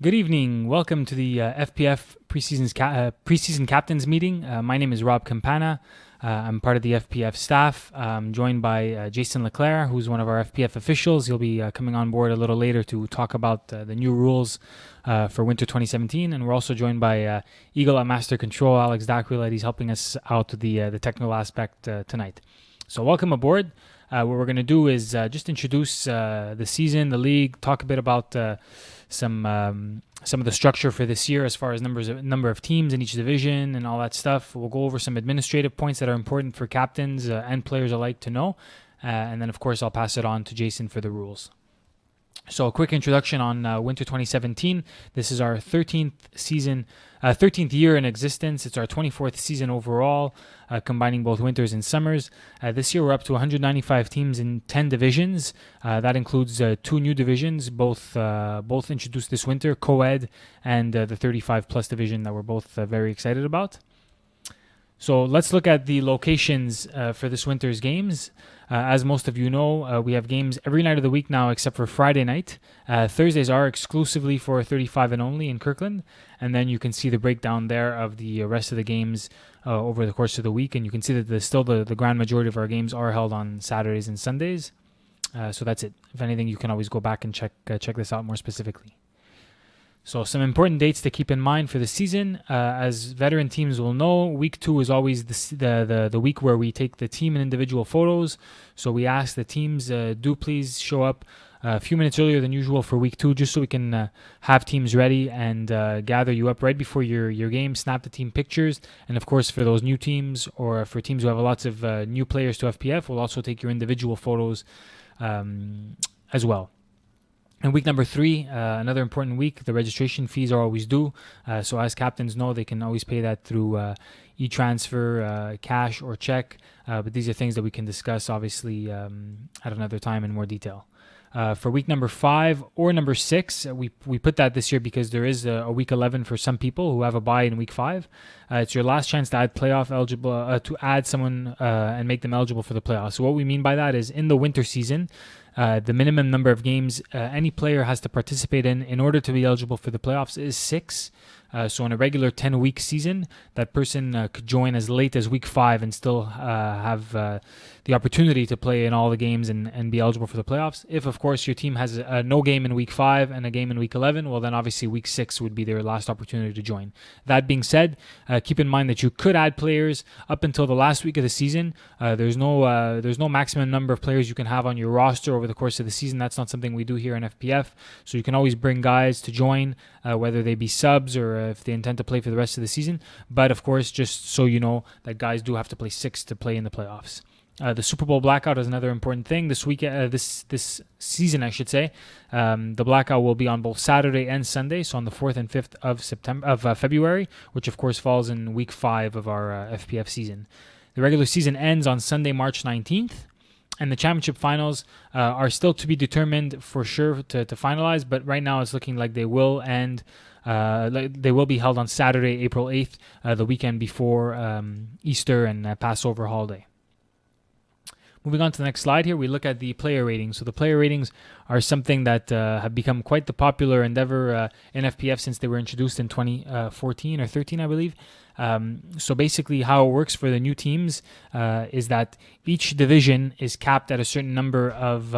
Good evening. Welcome to the FPF preseason captains meeting. My name is Rob Campana. I'm part of the FPF staff. I'm joined by Jason Leclerc, who's one of our FPF officials. He'll be coming on board a little later to talk about the new rules for winter 2017. And we're also joined by Eagle at Master Control, Alex Daquila. He's helping us out with the technical aspect tonight. So welcome aboard. What we're going to do is just introduce the season, the league, talk a bit about some of the structure for this year as far as number of teams in each division and all that stuff. We'll go over some administrative points that are important for captains and players alike to know. And then, of course, I'll pass it on to Jason for the rules. So a quick introduction on winter 2017. This is our 13th year in existence. It's our 24th season overall, combining both winters and summers. This year we're up to 195 teams in 10 divisions. That includes two new divisions, both introduced this winter, co-ed and the 35 plus division that we're both very excited about. So let's look at the locations for this winter's games. As most of you know, we have games every night of the week now except for Friday night. Thursdays are exclusively for 35 and only in Kirkland. And then you can see the breakdown there of the rest of the games over the course of the week. And you can see that the grand majority of our games are held on Saturdays and Sundays. So that's it. If anything, you can always go back and check this out more specifically. So some important dates to keep in mind for the season. As veteran teams will know, week 2 is always the week where we take the team and individual photos. So we ask the teams do please show up a few minutes earlier than usual for week 2, just so we can have teams ready and gather you up right before your game, snap the team pictures. And of course, for those new teams or for teams who have lots of new players to FPF, we'll also take your individual photos as well. And week number 3, another important week, the registration fees are always due. So as captains know, they can always pay that through e-transfer, cash, or check. But these are things that we can discuss, obviously, at another time in more detail. For week number 5 or number 6, we put that this year because there is a week 11 for some people who have a bye in week 5. It's your last chance to add playoff eligible to add someone and make them eligible for the playoffs. So what we mean by that is in the winter season, the minimum number of games any player has to participate in order to be eligible for the playoffs is 6. So in a regular 10-week season, that person could join as late as week 5 and still have the opportunity to play in all the games and be eligible for the playoffs. If, of course, your team has no game in week 5 and a game in week 11, well, then obviously week 6 would be their last opportunity to join. That being said, keep in mind that you could add players up until the last week of the season. There's no maximum number of players you can have on your roster over the course of the season. That's not something we do here in FPF. So you can always bring guys to join, whether they be subs or if they intend to play for the rest of the season. But of course, just so you know that guys do have to play 6 to play in the playoffs. The Super Bowl blackout is another important thing this week. This season, I should say. The blackout will be on both Saturday and Sunday, so on the 4th and 5th of February, which of course falls in week 5 of our FPF season. The regular season ends on Sunday, March 19th. And the championship finals are still to be determined for sure to finalize, but right now it's looking like they will end. They will be held on Saturday, April 8th, the weekend before Easter and Passover holiday. Moving on to the next slide here, we look at the player ratings. So the player ratings are something that have become quite the popular endeavor in FPF since they were introduced in 2014 or 13, I believe. So basically how it works for the new teams is that each division is capped at a certain number of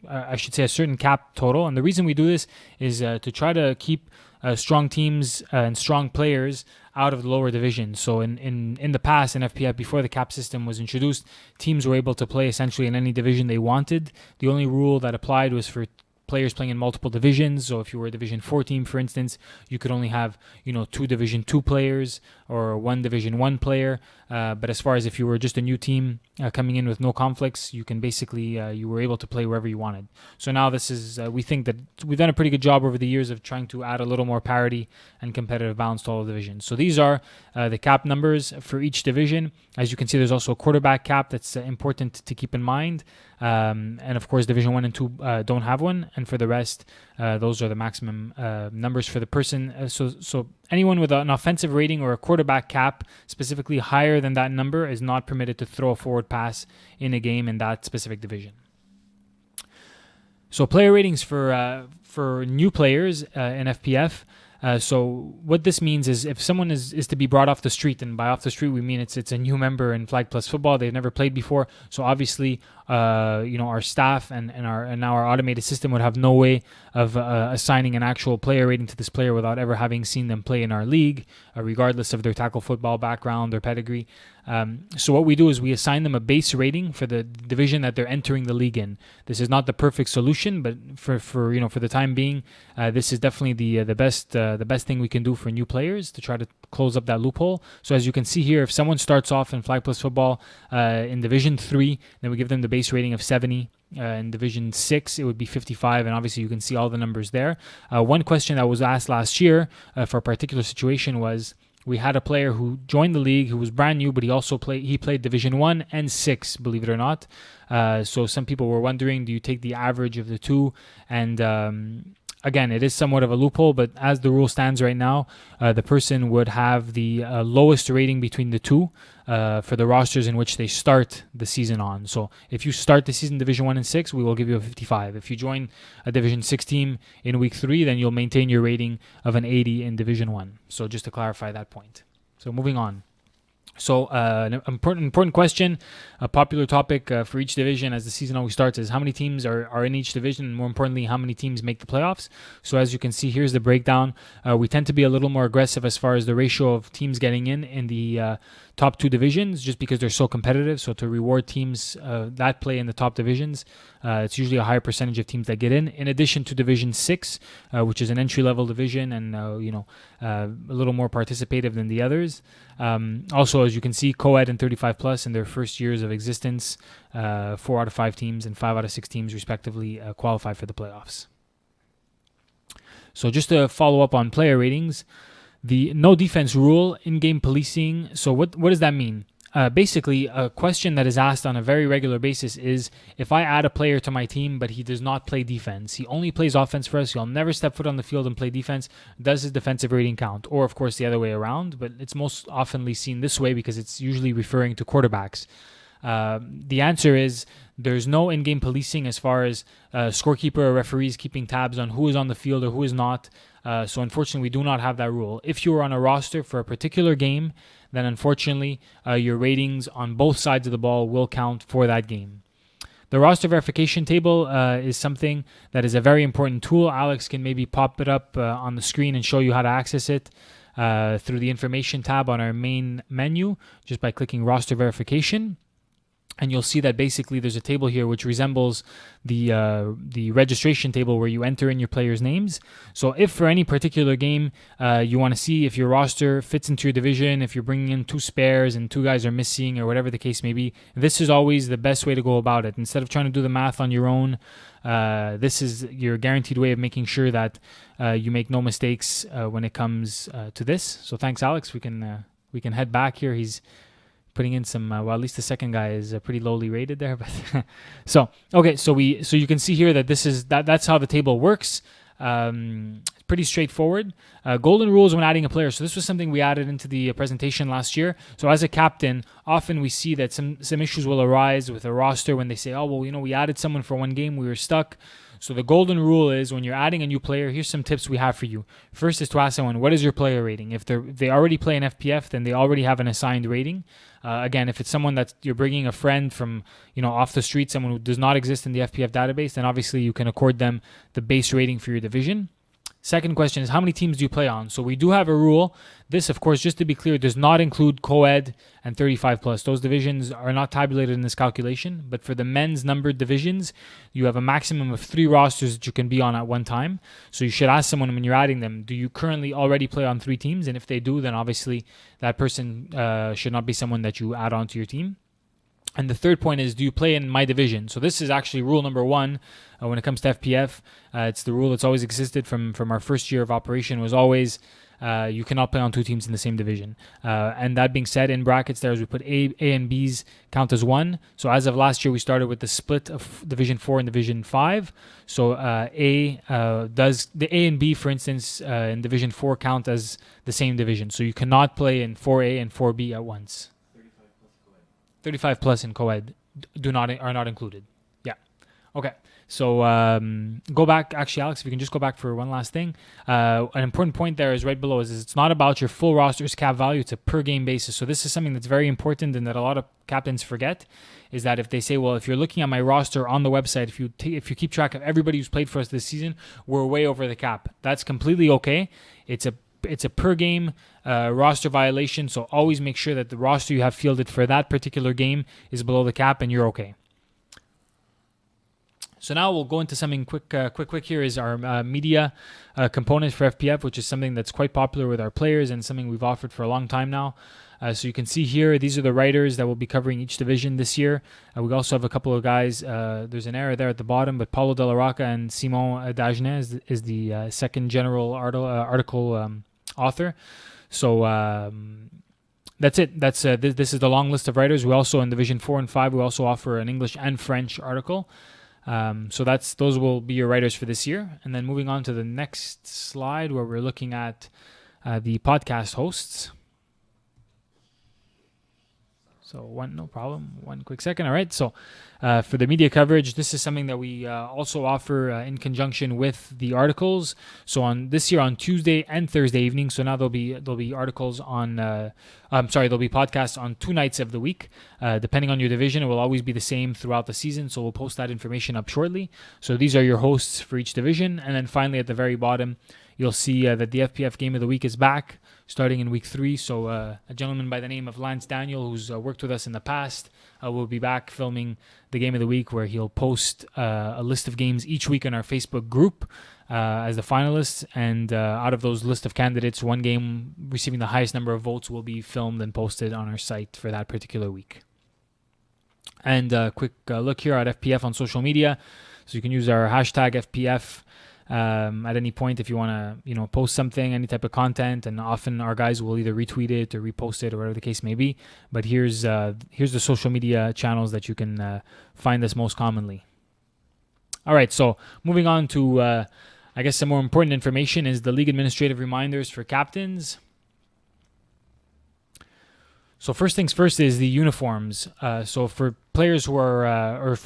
I should say a certain cap total. And the reason we do this is to try to keep strong teams and strong players out of the lower division. So in the past, in FPF, before the cap system was introduced, teams were able to play essentially in any division they wanted. The only rule that applied was for players playing in multiple divisions. So if you were a Division 4 team, for instance, you could only have 2 Division 2 players or 1 Division 1 player. But as far as if you were just a new team coming in with no conflicts, you can basically you were able to play wherever you wanted. So now this is we think that we've done a pretty good job over the years of trying to add a little more parity and competitive balance to all the divisions. So these are the cap numbers for each division. As you can see, there's also a quarterback cap that's important to keep in mind. And of course, Division 1 and 2 don't have one. And for the rest, those are the maximum numbers for the person. So anyone with an offensive rating or a quarterback cap specifically higher than that number is not permitted to throw a forward pass in a game in that specific division. So player ratings for for new players in FPF. So what this means is if someone is to be brought off the street, and by off the street we mean it's a new member in Flag Plus Football. They've never played before, so obviously our staff and our automated system would have no way of assigning an actual player rating to this player without ever having seen them play in our league, regardless of their tackle football background or pedigree. So what we do is we assign them a base rating for the division that they're entering the league in. This is not the perfect solution, but for the time being, this is definitely the best thing we can do for new players to try to close up that loophole. So as you can see here, if someone starts off in Flag Plus Football in Division 3, then we give them the base rating of 70. In Division 6, it would be 55, and obviously you can see all the numbers there. One question that was asked last year for a particular situation was, we had a player who joined the league who was brand new, but he played Division 1 and 6, believe it or not. So some people were wondering, do you take the average of the two? And again, it is somewhat of a loophole, but as the rule stands right now, the person would have the lowest rating between the two for the rosters in which they start the season on. So if you start the season Division 1 and 6, we will give you a 55. If you join a Division 6 team in Week 3, then you'll maintain your rating of an 80 in Division 1. So just to clarify that point. So moving on. So an important question, a popular topic for each division as the season always starts is how many teams are in each division, and more importantly, how many teams make the playoffs. So as you can see, here's the breakdown. We tend to be a little more aggressive as far as the ratio of teams getting in the top two divisions, just because they're so competitive. So to reward teams that play in the top divisions, it's usually a higher percentage of teams that get in addition to Division 6, which is an entry-level division and a little more participative than the others. Also, as you can see, co-ed and 35 plus in their first years of existence, 4 out of 5 teams and 5 out of 6 teams respectively qualify for the playoffs. So just to follow up on player ratings, the no defense rule, in-game policing. So what does that mean? Basically, a question that is asked on a very regular basis is, if I add a player to my team, but he does not play defense, he only plays offense for us, he'll never step foot on the field and play defense, does his defensive rating count? Or, of course, the other way around, but it's most oftenly seen this way because it's usually referring to quarterbacks. The answer is there's no in-game policing as far as scorekeeper or referees keeping tabs on who is on the field or who is not. So unfortunately, we do not have that rule. If you are on a roster for a particular game, then unfortunately, your ratings on both sides of the ball will count for that game. The roster verification table is something that is a very important tool. Alex can maybe pop it up on the screen and show you how to access it through the information tab on our main menu, just by clicking roster verification. And you'll see that basically there's a table here which resembles the registration table where you enter in your players' names. So if for any particular game you want to see if your roster fits into your division, if you're bringing in 2 spares and 2 guys are missing or whatever the case may be, this is always the best way to go about it. Instead of trying to do the math on your own, this is your guaranteed way of making sure that you make no mistakes when it comes to this. So thanks, Alex. We can head back here. He's putting in some, well, at least the second guy is pretty lowly rated there. But so you can see here that that's how the table works. Pretty straightforward. Golden rules when adding a player. So this was something we added into the presentation last year. So as a captain, often we see that some issues will arise with a roster when they say, oh, well, we added someone for one game, we were stuck. So the golden rule is when you're adding a new player, here's some tips we have for you. First is to ask someone, what is your player rating? If they already play in FPF, then they already have an assigned rating. Again, if it's someone that you're bringing a friend from, off the street, someone who does not exist in the FPF database, then obviously you can accord them the base rating for your division. Second question is, how many teams do you play on? So we do have a rule. This, of course, just to be clear, does not include co-ed and 35 plus. Those divisions are not tabulated in this calculation. But for the men's numbered divisions, you have a maximum of 3 rosters that you can be on at one time. So you should ask someone when you're adding them, do you currently already play on 3 teams? And if they do, then obviously that person should not be someone that you add on to your team. And the third point is, do you play in my division? So this is actually rule number 1 when it comes to FPF. It's the rule that's always existed from our first year of operation. Was always you cannot play on 2 teams in the same division. And that being said, in brackets there, as we put A and B's count as 1. So as of last year, we started with the split of Division 4 and Division 5. So does the A and B, for instance, in Division 4 count as the same division. So you cannot play in 4A and 4B at once. 35 plus in co-ed are not included. Yeah. Okay. So go back. Actually, Alex, if you can just go back for one last thing. An important point there is right below is it's not about your full roster's cap value. It's a per game basis. So this is something that's very important and that a lot of captains forget is that if they say, well, if you're looking at my roster on the website, if you keep track of everybody who's played for us this season, we're way over the cap. That's completely okay. It's a per game roster violation. So always make sure that the roster you have fielded for that particular game is below the cap and you're okay. So now we'll go into something quick here is our media component for FPF, which is something that's quite popular with our players and something we've offered for a long time now. So you can see here, these are the writers that will be covering each division this year. We also have a couple of guys. There's an error there at the bottom, but Paulo Della Rocca and Simon Dagenet is the second general article author. So that's it. This is the long list of writers. We also, in Division 4 and 5, we also offer an English and French article. So those will be your writers for this year. And then moving on to the next slide where we're looking at the podcast hosts. So no problem. One quick second. All right. So for the media coverage, this is something that we also offer in conjunction with the articles. So this year on Tuesday and Thursday evening. So now there'll be articles on. There'll be podcasts on 2 nights of the week. Depending on your division, it will always be the same throughout the season. So we'll post that information up shortly. So these are your hosts for each division. And then finally at the very bottom, you'll see that the FPF Game of the Week is back starting in week 3. So a gentleman by the name of Lance Daniel, who's worked with us in the past, will be back filming the Game of the Week where he'll post a list of games each week in our Facebook group as the finalists. And out of those list of candidates, one game receiving the highest number of votes will be filmed and posted on our site for that particular week. And a quick look here at FPF on social media. So you can use our hashtag FPF at any point if you want to post something, any type of content, and often our guys will either retweet it or repost it or whatever the case may be. But here's the social media channels that you can find us most commonly. All right, so moving on to I guess some more important information is the league administrative reminders for captains. So first things first is the uniforms. So for players who are,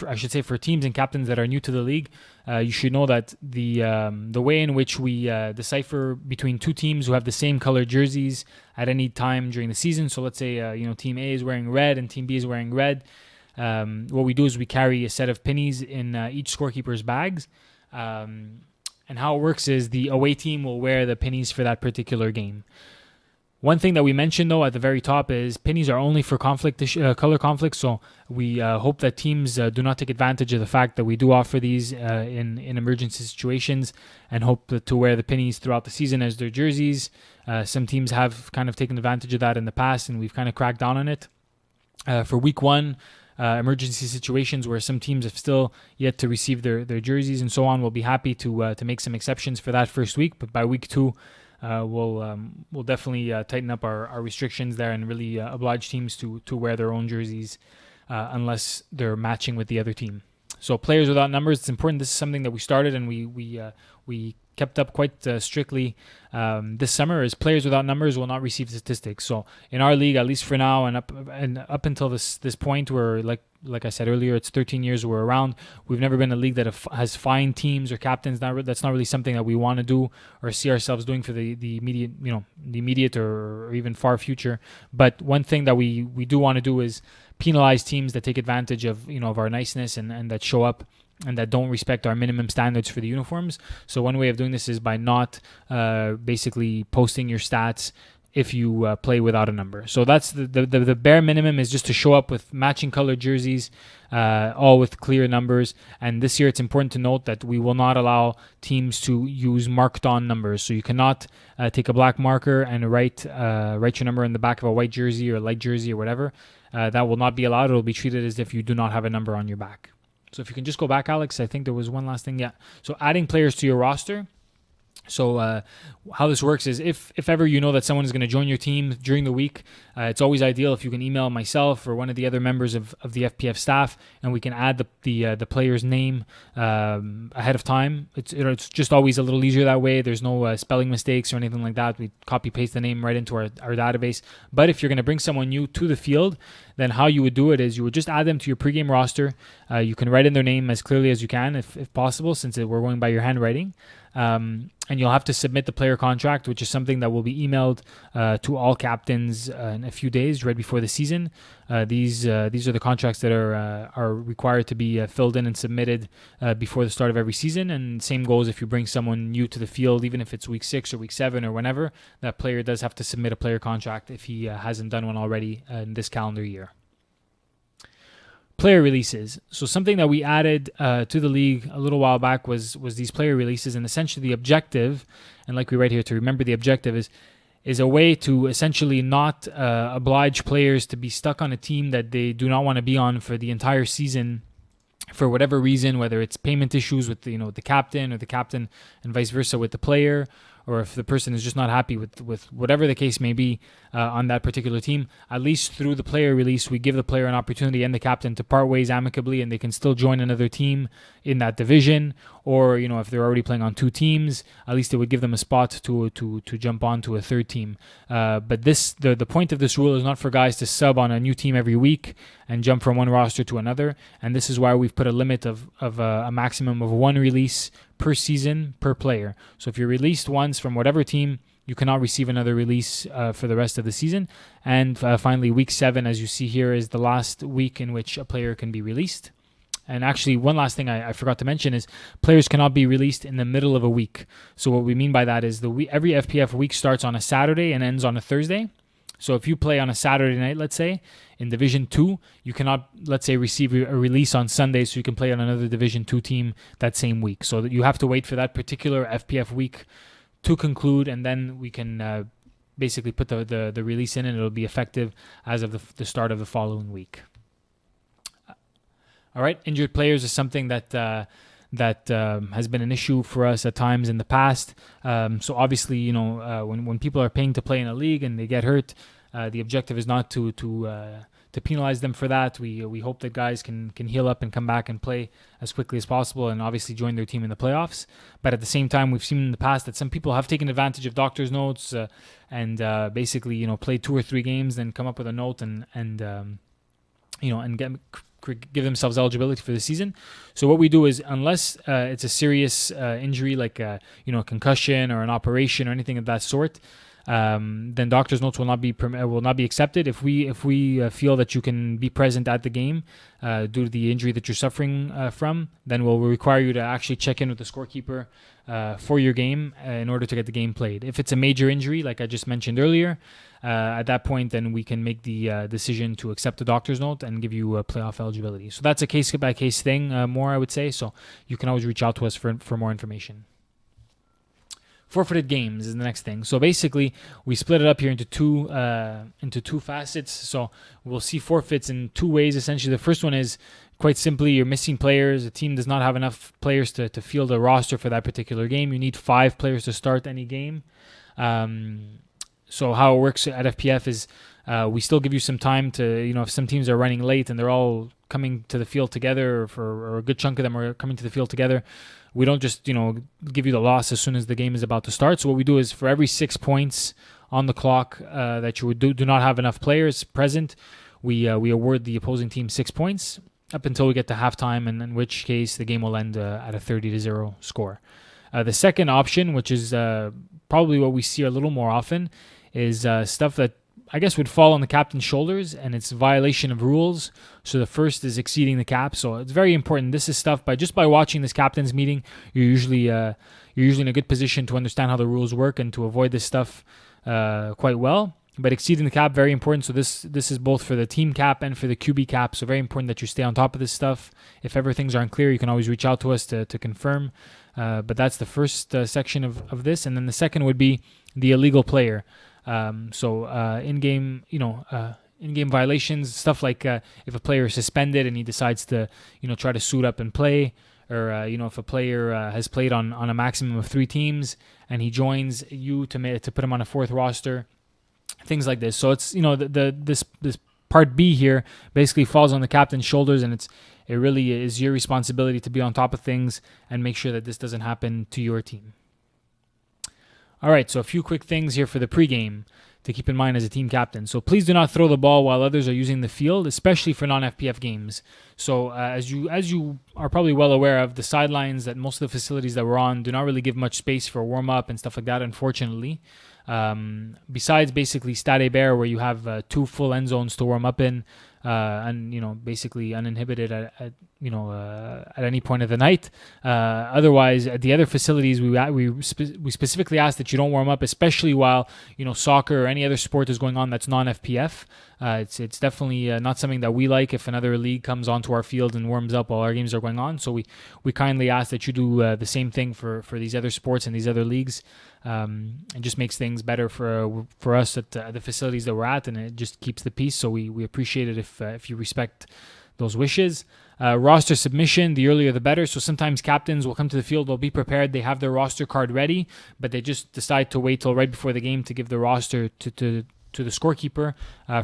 I should say for teams and captains that are new to the league, you should know that the way in which we decipher between 2 teams who have the same color jerseys at any time during the season. So let's say Team A is wearing red and Team B is wearing red. What we do is we carry a set of pennies in each scorekeeper's bags. And how it works is the away team will wear the pennies for that particular game. One thing that we mentioned, though, at the very top is pennies are only for color conflict. So we hope that teams do not take advantage of the fact that we do offer these in emergency situations and hope to wear the pennies throughout the season as their jerseys. Some teams have kind of taken advantage of that in the past, and we've kind of cracked down on it. For week 1, emergency situations where some teams have still yet to receive their jerseys and so on, we'll be happy to make some exceptions for that first week. But by week 2, we'll definitely tighten up our restrictions there and really oblige teams to wear their own jerseys unless they're matching with the other team. So players without numbers, it's important. This is something that we started and we kept up quite strictly this summer. Is players without numbers will not receive statistics. So in our league, at least for now, and up until this point, where like I said earlier, it's 13 years we're around. We've never been a league that has fined teams or captains. That's not really something that we want to do or see ourselves doing for the immediate or even far future. But one thing that we do want to do is penalize teams that take advantage of of our niceness and that show up and that don't respect our minimum standards for the uniforms. So one way of doing this is by not basically posting your stats if you play without a number. So that's the bare minimum, is just to show up with matching colored jerseys, all with clear numbers. And this year it's important to note that we will not allow teams to use marked on numbers. So you cannot take a black marker and write your number in the back of a white jersey or light jersey or whatever. That will not be allowed. It will be treated as if you do not have a number on your back. So if you can just go back, Alex, I think there was one last thing. Yeah. So adding players to your roster. So how this works is if ever you know that someone is going to join your team during the week, it's always ideal if you can email myself or one of the other members of the FPF staff, and we can add the player's name ahead of time. It's just always a little easier that way. There's no spelling mistakes or anything like that. We copy paste the name right into our database. But if you're going to bring someone new to the field, then how you would do it is you would just add them to your pregame roster. You can write in their name as clearly as you can if possible, since we're going by your handwriting. And you'll have to submit the player contract, which is something that will be emailed to all captains in a few days right before the season. These are the contracts that are required to be filled in and submitted before the start of every season. And same goes if you bring someone new to the field, even if it's week 6 or week 7 or whenever, that player does have to submit a player contract if he hasn't done one already in this calendar year. Player releases. So something that we added to the league a little while back was these player releases, and essentially the objective, and like we write here, to remember the objective is a way to essentially not oblige players to be stuck on a team that they do not want to be on for the entire season for whatever reason, whether it's payment issues with the captain, or the captain and vice versa with the player, or if the person is just not happy with whatever the case may be on that particular team. At least through the player release, we give the player an opportunity and the captain to part ways amicably, and they can still join another team in that division. Or if they're already playing on 2 teams, at least it would give them a spot to jump on to a third team. But the point of this rule is not for guys to sub on a new team every week and jump from one roster to another. And this is why we've put a limit of a maximum of 1 release per season per player. So if you're released once from whatever team, you cannot receive another release for the rest of the season. And finally, week 7, as you see here, is the last week in which a player can be released. And actually, one last thing I forgot to mention is players cannot be released in the middle of a week. So what we mean by that is every FPF week starts on a Saturday and ends on a Thursday. So if you play on a Saturday night, let's say, in Division 2, you cannot, let's say, receive a release on Sunday so you can play on another Division 2 team that same week. So that you have to wait for that particular FPF week to conclude, and then we can basically put the release in, and it'll be effective as of the start of the following week. All right, injured players is something that has been an issue for us at times in the past. So obviously, when people are paying to play in a league and they get hurt, the objective is not to penalize them for that. We hope that guys can heal up and come back and play as quickly as possible, and obviously join their team in the playoffs. But at the same time, we've seen in the past that some people have taken advantage of doctor's notes and basically played 2 or 3 games, then come up with a note and give themselves eligibility for the season. So what we do is, unless it's a serious injury like a concussion or an operation or anything of that sort, then doctor's notes will not be accepted. If we feel that you can be present at the game due to the injury that you're suffering from, then we'll require you to actually check in with the scorekeeper for your game in order to get the game played. If it's a major injury, like I just mentioned earlier, at that point, then we can make the decision to accept the doctor's note and give you playoff eligibility. So that's a case-by-case thing, more I would say. So you can always reach out to us for more information. Forfeited games is the next thing. So basically, we split it up here into two facets. So we'll see forfeits in 2 ways, essentially. The first one is, quite simply, you're missing players. The team does not have enough players to field a roster for that particular game. You need 5 players to start any game. So how it works at FPF is we still give you some time to, if some teams are running late and they're all coming to the field together, or a good chunk of them are coming to the field together, we don't just, give you the loss as soon as the game is about to start. So what we do is, for every 6 points on the clock that you do not have enough players present, we award the opposing team 6 points up until we get to halftime, and in which case the game will end at a 30-0 score. The second option, which is probably what we see a little more often, is stuff that I guess would fall on the captain's shoulders, and it's violation of rules. So the first is exceeding the cap. So it's very important. This is stuff just by watching this captain's meeting, you're usually in a good position to understand how the rules work and to avoid this stuff quite well. But exceeding the cap, very important. So this is both for the team cap and for the QB cap. So very important that you stay on top of this stuff. If ever things aren't clear, you can always reach out to us to confirm. But that's the first section of this. And then the second would be the illegal player. In-game violations, stuff like if a player is suspended and he decides to, try to suit up and play, or if a player has played on a maximum of 3 teams and he joins you to put him on a 4th roster, things like this. So it's this part B here basically falls on the captain's shoulders, and it really is your responsibility to be on top of things and make sure that this doesn't happen to your team. All right, so a few quick things here for the pregame to keep in mind as a team captain. So please do not throw the ball while others are using the field, especially for non-FPF games. So as you are probably well aware of, the sidelines at most of the facilities that we're on do not really give much space for warm-up and stuff like that, unfortunately. Besides basically Stade Bear, where you have 2 full end zones to warm up in, and basically uninhibited at any point of the night. Otherwise, at the other facilities, we specifically ask that you don't warm up, especially while soccer or any other sport is going on that's non-FPF. It's definitely not something that we like if another league comes onto our field and warms up while our games are going on. So we kindly ask that you do the same thing for these other sports and these other leagues. It just makes things better for us at the facilities that we're at, and it just keeps the peace. So we appreciate it if you respect those wishes. Roster submission, the earlier the better. So sometimes captains will come to the field, they'll be prepared, they have their roster card ready, but they just decide to wait till right before the game to give the roster to the scorekeeper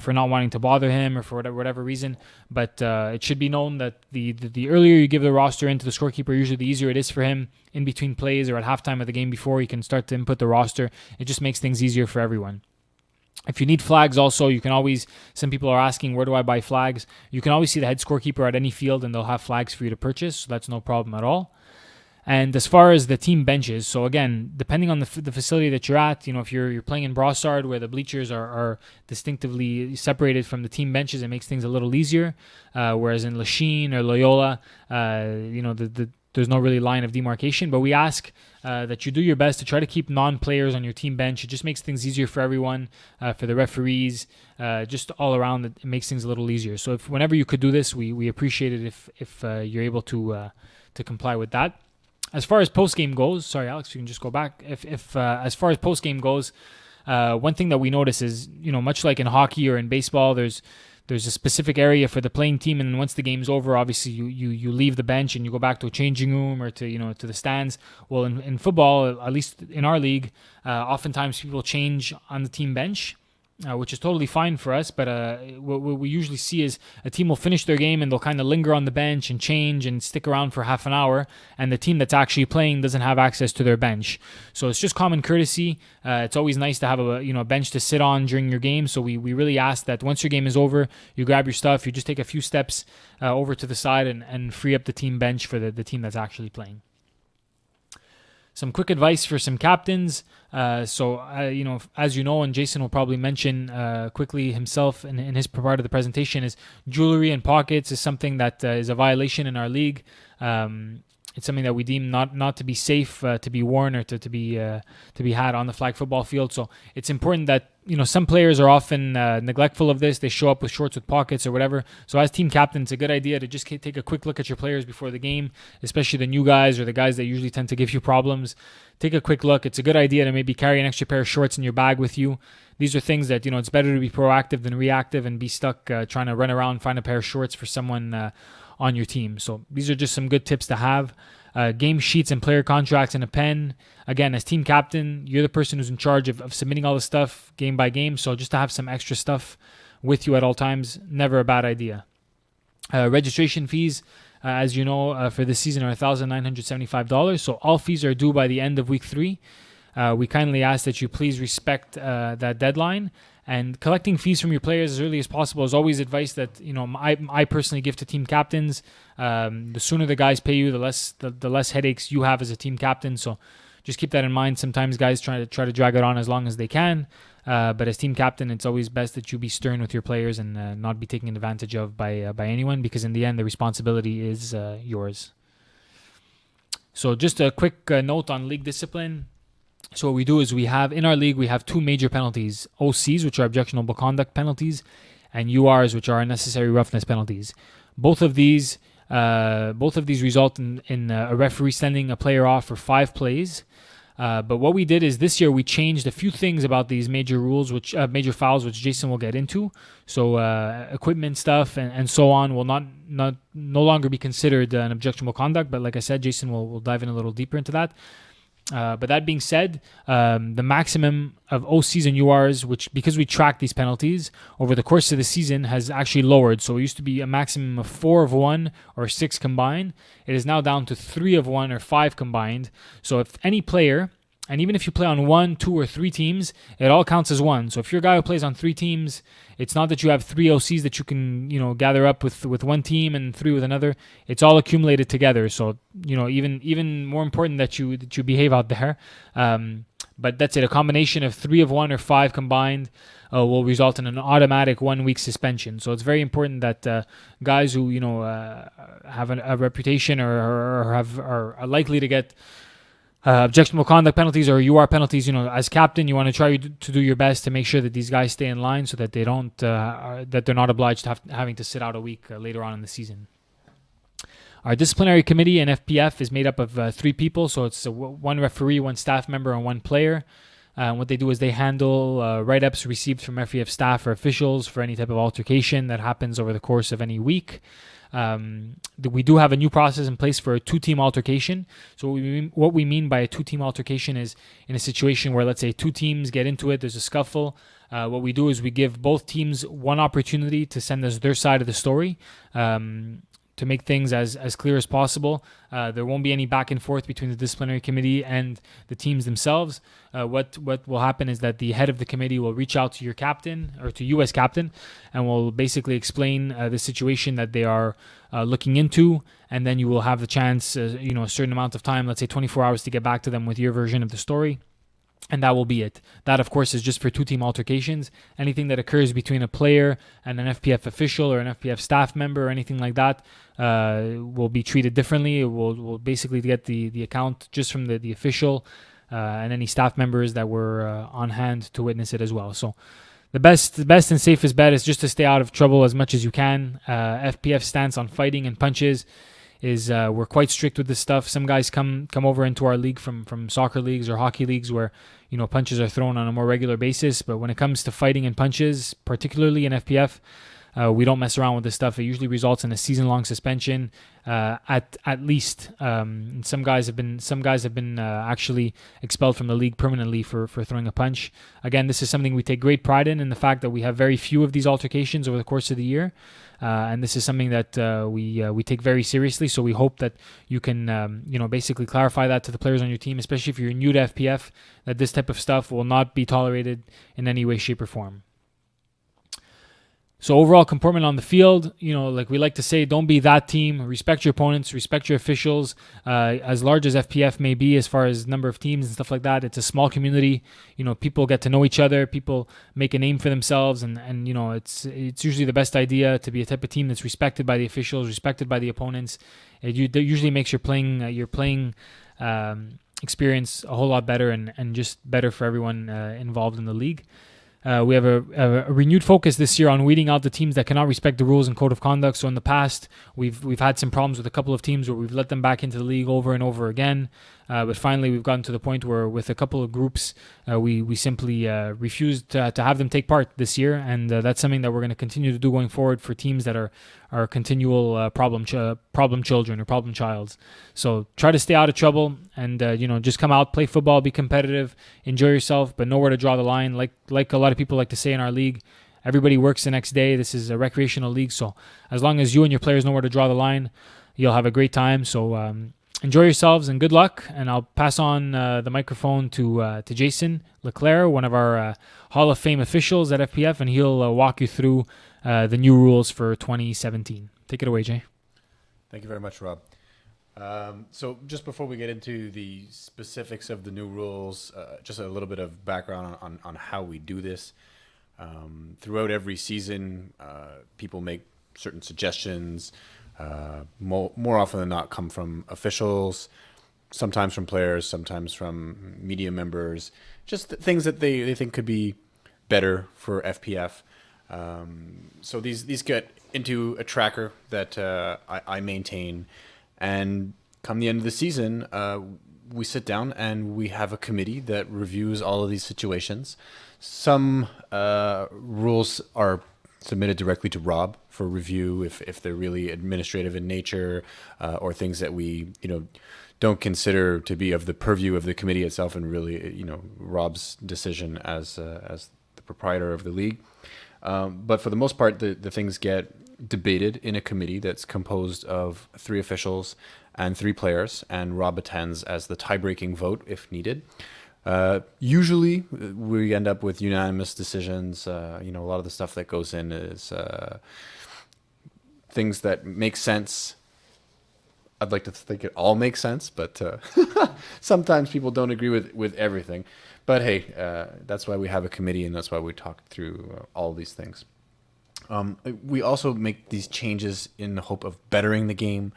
for not wanting to bother him or for whatever reason. But it should be known that the earlier you give the roster into the scorekeeper, usually the easier it is for him in between plays or at halftime of the game before he can start to input the roster. It just makes things easier for everyone. If you need flags also, you can always, some people are asking, where do I buy flags? You can always see the head scorekeeper at any field and they'll have flags for you to purchase, so that's no problem at all. And as far as the team benches, so again, depending on the facility that you're at, if you're playing in Brossard where the bleachers are distinctively separated from the team benches, it makes things a little easier. Whereas in Lachine or Loyola, there's no really line of demarcation. But we ask that you do your best to try to keep non-players on your team bench. It just makes things easier for everyone, for the referees, just all around. It makes things a little easier. So whenever you could do this, we appreciate it if you're able to comply with that. As far as post-game goes, sorry, Alex, you can just go back. If as far as post-game goes, one thing that we notice is, much like in hockey or in baseball, there's a specific area for the playing team, and then once the game's over, obviously you leave the bench and you go back to a changing room or to the stands. Well, in football, at least in our league, oftentimes people change on the team bench, which is totally fine for us. But what we usually see is a team will finish their game and they'll kind of linger on the bench and change and stick around for half an hour, and the team that's actually playing doesn't have access to their bench. So it's just common courtesy. It's always nice to have a bench to sit on during your game. So we really ask that once your game is over, you grab your stuff, you just take a few steps over to the side and free up the team bench for the team that's actually playing. Some quick advice for some captains. As you know, and Jason will probably mention quickly himself in his part of the presentation, is jewelry and pockets is something that is a violation in our league. It's something that we deem not to be safe to be worn or to be had on the flag football field. So it's important that some players are often neglectful of this. They show up with shorts with pockets or whatever. So as team captain, it's a good idea to just take a quick look at your players before the game, especially the new guys or the guys that usually tend to give you problems. Take a quick look. It's a good idea to maybe carry an extra pair of shorts in your bag with you. These are things that, it's better to be proactive than reactive and be stuck trying to run around, find a pair of shorts for someone on your team. So these are just some good tips to have. Game sheets and player contracts and a pen. Again, as team captain, you're the person who's in charge of submitting all the stuff game by game. So just to have some extra stuff with you at all times, never a bad idea. Registration fees, as you know, for this season are $1,975. So all fees are due by the end of week 3. We kindly ask that you please respect that deadline. And collecting fees from your players as early as possible is always advice that I personally give to team captains. The sooner the guys pay you, the less headaches you have as a team captain. So just keep that in mind. Sometimes guys try to drag it on as long as they can, but as team captain, it's always best that you be stern with your players and not be taken advantage of by anyone, because in the end the responsibility is yours. So just a quick note on league discipline. So what we do is in our league, we have 2 major penalties: OCs, which are objectionable conduct penalties, and URs, which are unnecessary roughness penalties. Both of these result in a referee sending a player off for 5 plays. But what we did is this year we changed a few things about these major rules, which major fouls, which Jason will get into. So equipment stuff and so on will no longer be considered an objectionable conduct. But like I said, Jason will dive in a little deeper into that. But that being said, the maximum of OCs and URs, which because we track these penalties over the course of the season, has actually lowered. So it used to be a maximum of 4 of 1 or 6 combined. It is now down to 3 of 1 or 5 combined. So if any player, and even if you play on 1, 2, or 3 teams, it all counts as one. So if you're a guy who plays on 3 teams, it's not that you have 3 OCs that you can, gather up with one team and 3 with another. It's all accumulated together. So, even more important that you behave out there. But that's it. A combination of 3 of 1 or 5 combined will result in an automatic 1-week suspension. So it's very important that guys who have a reputation or are likely to get objectionable conduct penalties or UR penalties, as captain, you want to try to do your best to make sure that these guys stay in line so that they don't, that they're not obliged to having to sit out a week later on in the season. Our disciplinary committee in FPF is made up of 3 people, so it's 1 referee, 1 staff member, and 1 player. What they do is they handle write-ups received from FPF staff or officials for any type of altercation that happens over the course of any week. We do have a new process in place for a 2-team altercation. So what we mean by a 2-team altercation is in a situation where, let's say, 2 teams get into it, there's a scuffle. What we do is we give both teams 1 opportunity to send us their side of the story. To make things as clear as possible. There won't be any back and forth between the disciplinary committee and the teams themselves. What will happen is that the head of the committee will reach out to your captain or to you as captain and will basically explain the situation that they are looking into, and then you will have the chance, a certain amount of time, let's say 24 hours, to get back to them with your version of the story. And that will be it. That, of course, is just for 2-team altercations. Anything that occurs between a player and an FPF official or an FPF staff member or anything like that will be treated differently. We'll basically get the account just from the official and any staff members that were on hand to witness it as well. So the best and safest bet is just to stay out of trouble as much as you can. FPF stance on fighting and punches is we're quite strict with this stuff. Some guys come over into our league from soccer leagues or hockey leagues where punches are thrown on a more regular basis. But when it comes to fighting and punches, particularly in FPF, we don't mess around with this stuff. It usually results in a season-long suspension, at least. Some guys have been actually expelled from the league permanently for throwing a punch. Again, this is something we take great pride in the fact that we have very few of these altercations over the course of the year. And this is something that we take very seriously. So we hope that you can, basically clarify that to the players on your team, especially if you're new to FPF, that this type of stuff will not be tolerated in any way, shape, or form. So overall comportment on the field, like we like to say, don't be that team. Respect your opponents, respect your officials. As large as FPF may be as far as number of teams and stuff like that, it's a small community. People get to know each other. People make a name for themselves, and it's usually the best idea to be a type of team that's respected by the officials, respected by the opponents. It usually makes your playing experience a whole lot better and just better for everyone involved in the league. We have a renewed focus this year on weeding out the teams that cannot respect the rules and code of conduct. So in the past, we've had some problems with a couple of teams where we've let them back into the league over and over again. But finally, we've gotten to the point where with a couple of groups, we simply refused to have them take part this year. And that's something that we're going to continue to do going forward for teams that are continual problem children or problem childs. So try to stay out of trouble and, just come out, play football, be competitive, enjoy yourself, but know where to draw the line. Like a lot of people like to say in our league, everybody works the next day. This is a recreational league. So as long as you and your players know where to draw the line, you'll have a great time. So, enjoy yourselves and good luck. And I'll pass on the microphone to Jason Leclerc, one of our Hall of Fame officials at FPF, and he'll walk you through the new rules for 2017. Take it away, Jay. Thank you very much, Rob. So just before we get into the specifics of the new rules, just a little bit of background on how we do this. Throughout every season, people make certain suggestions. More often than not come from officials, sometimes from players, sometimes from media members, just things that they think could be better for FPF. So these get into a tracker that I maintain, and come the end of the season, we sit down and we have a committee that reviews all of these situations. Some rules are submitted directly to Rob for review if they're really administrative in nature, or things that we don't consider to be of the purview of the committee itself, and really Rob's decision as the proprietor of the league. But for the most part, the things get debated in a committee that's composed of 3 officials and 3 players, and Rob attends as the tie-breaking vote if needed. Usually, we end up with unanimous decisions. A lot of the stuff that goes in is things that make sense. I'd like to think it all makes sense, but sometimes people don't agree with everything. But hey, that's why we have a committee, and that's why we talk through all these things. We also make these changes in the hope of bettering the game.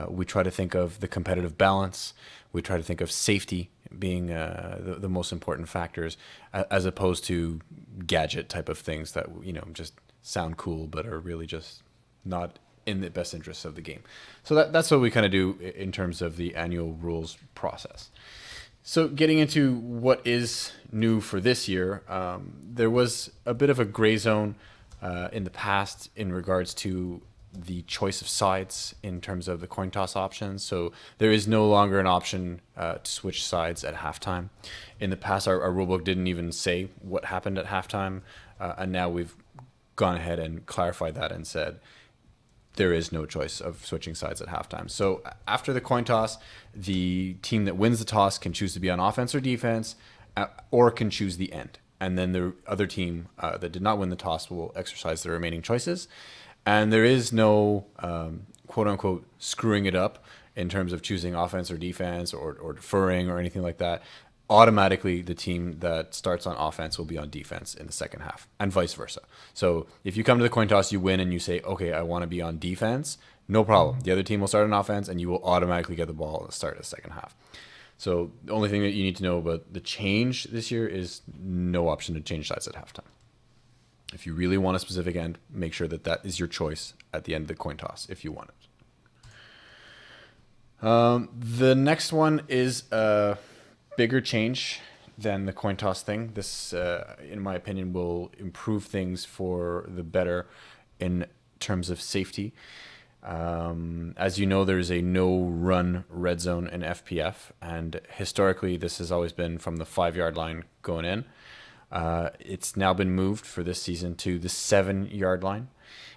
We try to think of the competitive balance. We try to think of safety being the most important factors, as opposed to gadget type of things that just sound cool but are really just not in the best interests of the game. So that's what we kind of do in terms of the annual rules process. So getting into what is new for this year, there was a bit of a gray zone in the past in regards to the choice of sides in terms of the coin toss options. So there is no longer an option to switch sides at halftime. In the past, our rulebook didn't even say what happened at halftime, and now we've gone ahead and clarified that and said there is no choice of switching sides at halftime. So after the coin toss, the team that wins the toss can choose to be on offense or defense, or can choose the end. And then the other team that did not win the toss will exercise their remaining choices. And there is no quote-unquote screwing it up in terms of choosing offense or defense or deferring or anything like that. Automatically, the team that starts on offense will be on defense in the second half, and vice versa. So if you come to the coin toss, you win, and you say, okay, I want to be on defense, no problem. The other team will start on offense, and you will automatically get the ball at the start of the second half. So the only thing that you need to know about the change this year is no option to change sides at halftime. If you really want a specific end, make sure that that is your choice at the end of the coin toss if you want it. The next one is a bigger change than the coin toss thing. This, in my opinion, will improve things for the better in terms of safety. As you know, there's a no-run red zone in FPF, and historically this has always been from the 5-yard line going in. It's now been moved for this season to the 7-yard line,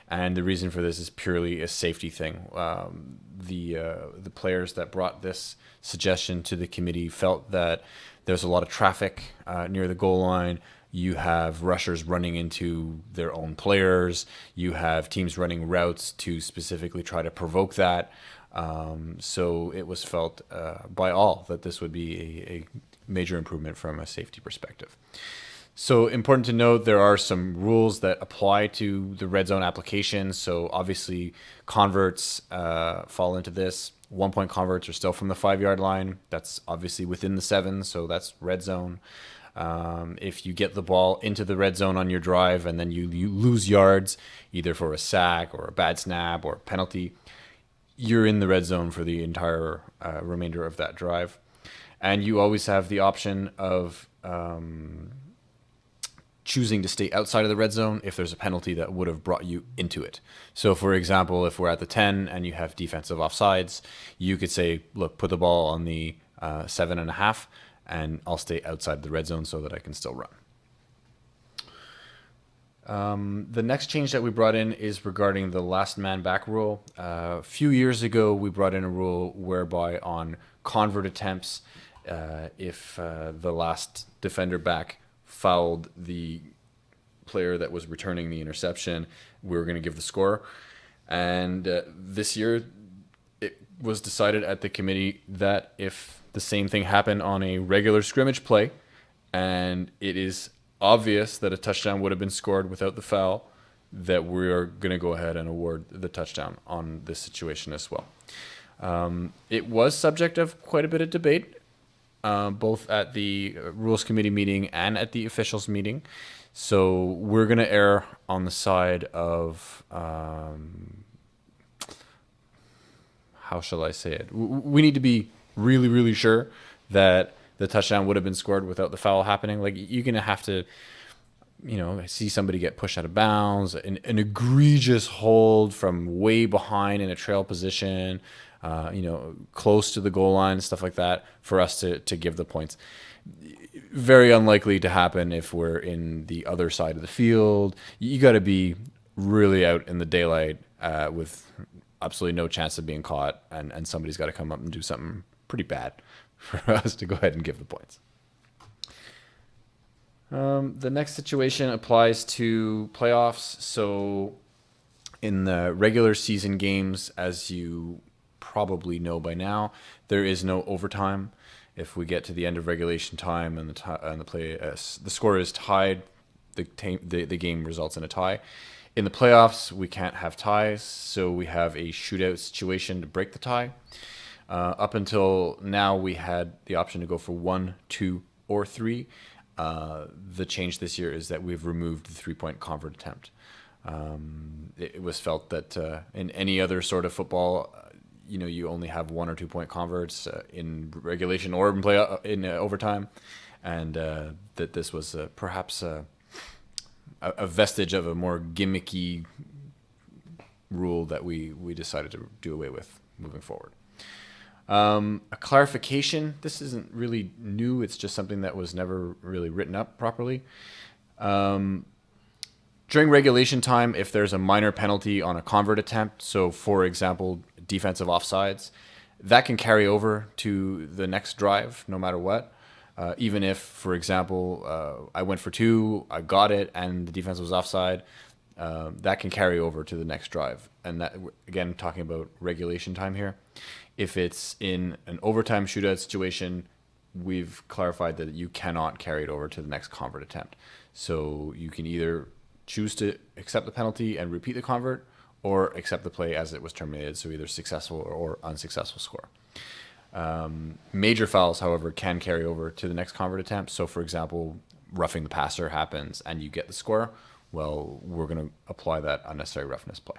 and the reason for this is purely a safety thing. The players that brought this suggestion to the committee felt that there's a lot of traffic near the goal line. You have rushers running into their own players. You have teams running routes to specifically try to provoke that. So it was felt by all that this would be a major improvement from a safety perspective. So important to note, there are some rules that apply to the red zone application. So obviously converts fall into this. 1-point converts are still from the 5-yard line. That's obviously within the 7, so that's red zone. If you get the ball into the red zone on your drive and then you lose yards, either for a sack or a bad snap or a penalty, you're in the red zone for the entire remainder of that drive. And you always have the option of choosing to stay outside of the red zone if there's a penalty that would have brought you into it. So for example, if we're at the 10 and you have defensive offsides, you could say, look, put the ball on the 7.5, and I'll stay outside the red zone so that I can still run. The next change that we brought in is regarding the last man back rule. A few years ago, we brought in a rule whereby on convert attempts, if the last defender back fouled the player that was returning the interception, we were going to give the score. And this year, it was decided at the committee that if the same thing happened on a regular scrimmage play, and it is obvious that a touchdown would have been scored without the foul, that we are going to go ahead and award the touchdown on this situation as well. It was subject of quite a bit of debate, both at the Rules Committee meeting and at the officials meeting. So we're going to err on the side of, how shall I say it? We need to be really, really sure that the touchdown would have been scored without the foul happening. Like, you're going to have to, see somebody get pushed out of bounds, an egregious hold from way behind in a trail position, close to the goal line, stuff like that, for us to give the points. Very unlikely to happen if we're in the other side of the field. You got to be really out in the daylight with absolutely no chance of being caught, and somebody's got to come up and do something pretty bad for us to go ahead and give the points. The next situation applies to playoffs. So in the regular season games, as you probably know by now, there is no overtime. If we get to the end of regulation time and the score is tied, the game results in a tie. In the playoffs, we can't have ties, so we have a shootout situation to break the tie. Up until now, we had the option to go for 1, 2, or 3. The change this year is that we've removed the 3-point convert attempt. It was felt that in any other sort of football, you only have 1 or 2 point converts in regulation or in overtime, and that this was perhaps a vestige of a more gimmicky rule that we decided to do away with moving forward. A clarification, this isn't really new, it's just something that was never really written up properly. During regulation time, if there's a minor penalty on a convert attempt, so for example, defensive offsides, that can carry over to the next drive no matter what. Even if, for example, I went for 2, I got it, and the defense was offside, that can carry over to the next drive. And that, again, talking about regulation time here. If it's in an overtime shootout situation, we've clarified that you cannot carry it over to the next convert attempt. So you can either choose to accept the penalty and repeat the convert, or accept the play as it was terminated, so either successful or unsuccessful score. Major fouls, however, can carry over to the next convert attempt. So, for example, roughing the passer happens and you get the score. Well, we're going to apply that unnecessary roughness play.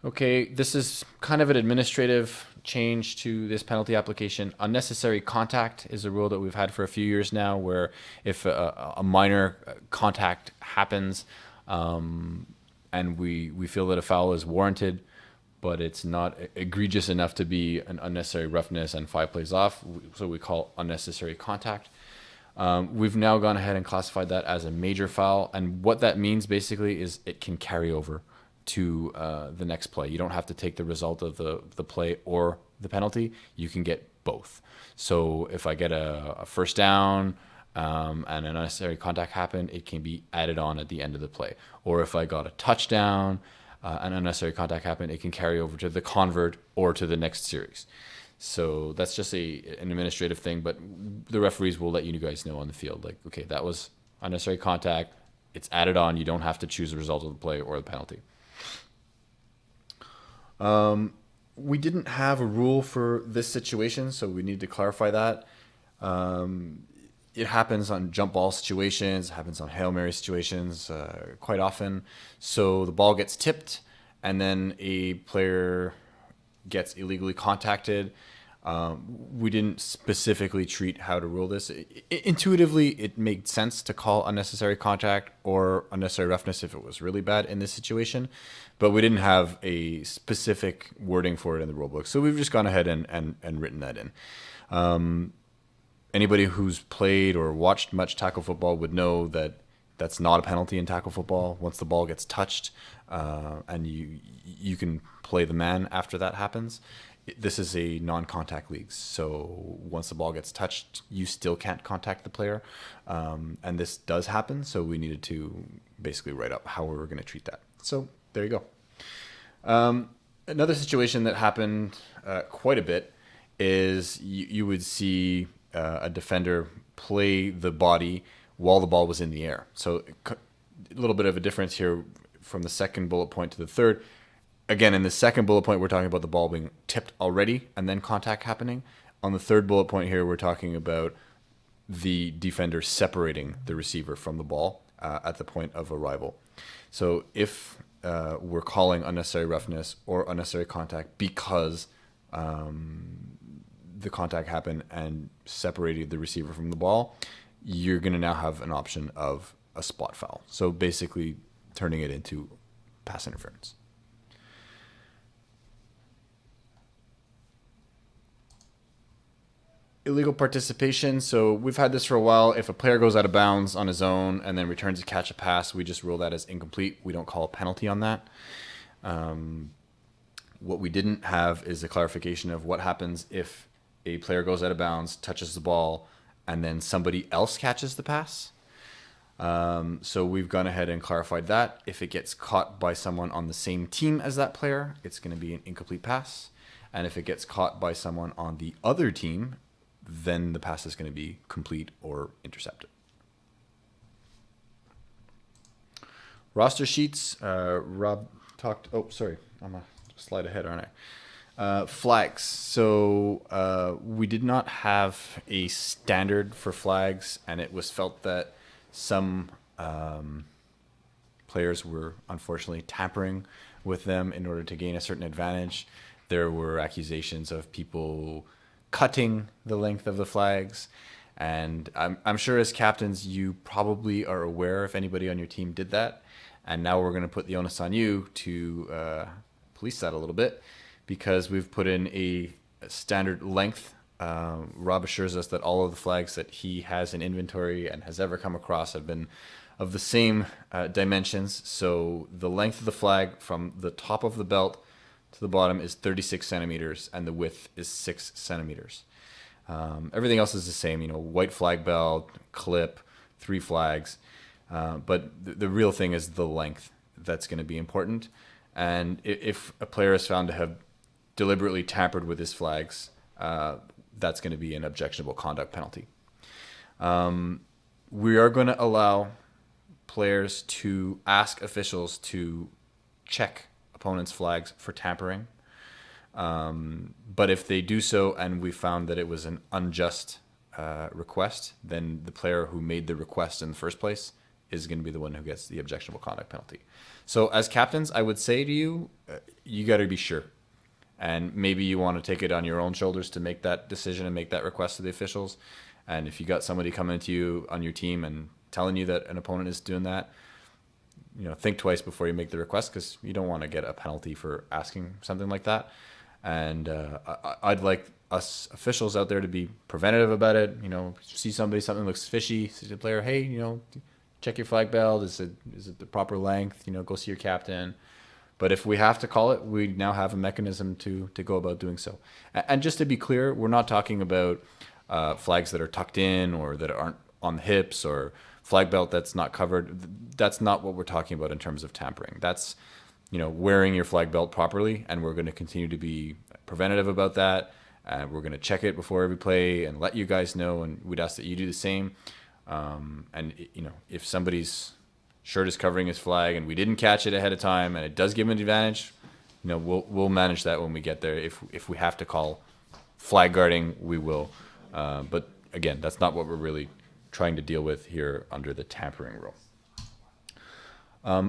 Okay, this is kind of an administrative change to this penalty application. Unnecessary contact is a rule that we've had for a few years now, where if a minor contact happens and we feel that a foul is warranted, but it's not egregious enough to be an unnecessary roughness and 5 plays off, so we call unnecessary contact. We've now gone ahead and classified that as a major foul, and what that means basically is it can carry over to the next play. You don't have to take the result of the play or the penalty. You can get both. So if I get a first down and an unnecessary contact happened, it can be added on at the end of the play. Or if I got a touchdown and unnecessary contact happened, it can carry over to the convert or to the next series. So that's just an administrative thing, but the referees will let you guys know on the field, like, okay, that was unnecessary contact. It's added on. You don't have to choose the result of the play or the penalty. We didn't have a rule for this situation, so we need to clarify that. It happens on jump ball situations, it happens on Hail Mary situations quite often. So the ball gets tipped, and then a player gets illegally contacted. We didn't specifically treat how to rule this. Intuitively, it made sense to call unnecessary contact or unnecessary roughness if it was really bad in this situation, but we didn't have a specific wording for it in the rulebook. So we've just gone ahead and written that in. Anybody who's played or watched much tackle football would know that that's not a penalty in tackle football. Once the ball gets touched, and you can play the man after that happens. This is a non-contact league, so once the ball gets touched, you still can't contact the player, and this does happen. So we needed to basically write up how we were going to treat that. So there you go. Another situation that happened quite a bit is you would see a defender play the body while the ball was in the air. So a little bit of a difference here from the second bullet point to the third. Again, in the second bullet point, we're talking about the ball being tipped already and then contact happening. On the third bullet point here, we're talking about the defender separating the receiver from the ball at the point of arrival. So if were calling unnecessary roughness or unnecessary contact because the contact happened and separated the receiver from the ball, you're going to now have an option of a spot foul. So basically turning it into pass interference. Illegal participation. So we've had this for a while. If a player goes out of bounds on his own and then returns to catch a pass, we just rule that as incomplete. We don't call a penalty on that. What we didn't have is a clarification of what happens if a player goes out of bounds, touches the ball, and then somebody else catches the pass. So we've gone ahead and clarified that. If it gets caught by someone on the same team as that player, it's going to be an incomplete pass. And if it gets caught by someone on the other team, then the pass is going to be complete or intercepted. Roster sheets. Rob talked. Oh, sorry. I'm a slide ahead, aren't I? Flags. So we did not have a standard for flags, and it was felt that some players were unfortunately tampering with them in order to gain a certain advantage. There were accusations of people cutting the length of the flags, and I'm sure as captains you probably are aware if anybody on your team did that, and now we're going to put the onus on you to police that a little bit, because we've put in a standard length. Rob assures us that all of the flags that he has in inventory and has ever come across have been of the same dimensions. So the length of the flag from the top of the belt to the bottom is 36 centimeters, and the width is 6 centimeters. Everything else is the same, white flag belt, clip, 3 flags. But the real thing is the length that's going to be important. And if a player is found to have deliberately tampered with his flags, that's going to be an objectionable conduct penalty. We are going to allow players to ask officials to check opponents' flags for tampering. But if they do so and we found that it was an unjust request, then the player who made the request in the first place is going to be the one who gets the objectionable conduct penalty. So as captains, I would say to you, you got to be sure. And maybe you want to take it on your own shoulders to make that decision and make that request to the officials. And if you got somebody coming to you on your team and telling you that an opponent is doing that, think twice before you make the request, because you don't want to get a penalty for asking something like that. And I'd like us officials out there to be preventative about it. See something looks fishy, say to the player, hey, check your flag belt. Is it the proper length? Go see your captain. But if we have to call it, we now have a mechanism to go about doing so. And just to be clear, we're not talking about flags that are tucked in or that aren't on the hips or flag belt that's not covered. That's not what we're talking about in terms of tampering. That's wearing your flag belt properly, and we're going to continue to be preventative about that. We're going to check it before every play and let you guys know, and we'd ask that you do the same. And if somebody's shirt is covering his flag and we didn't catch it ahead of time and it does give him an advantage, we'll manage that when we get there. If we have to call flag guarding, we will. But again, that's not what we're really trying to deal with here under the tampering rule.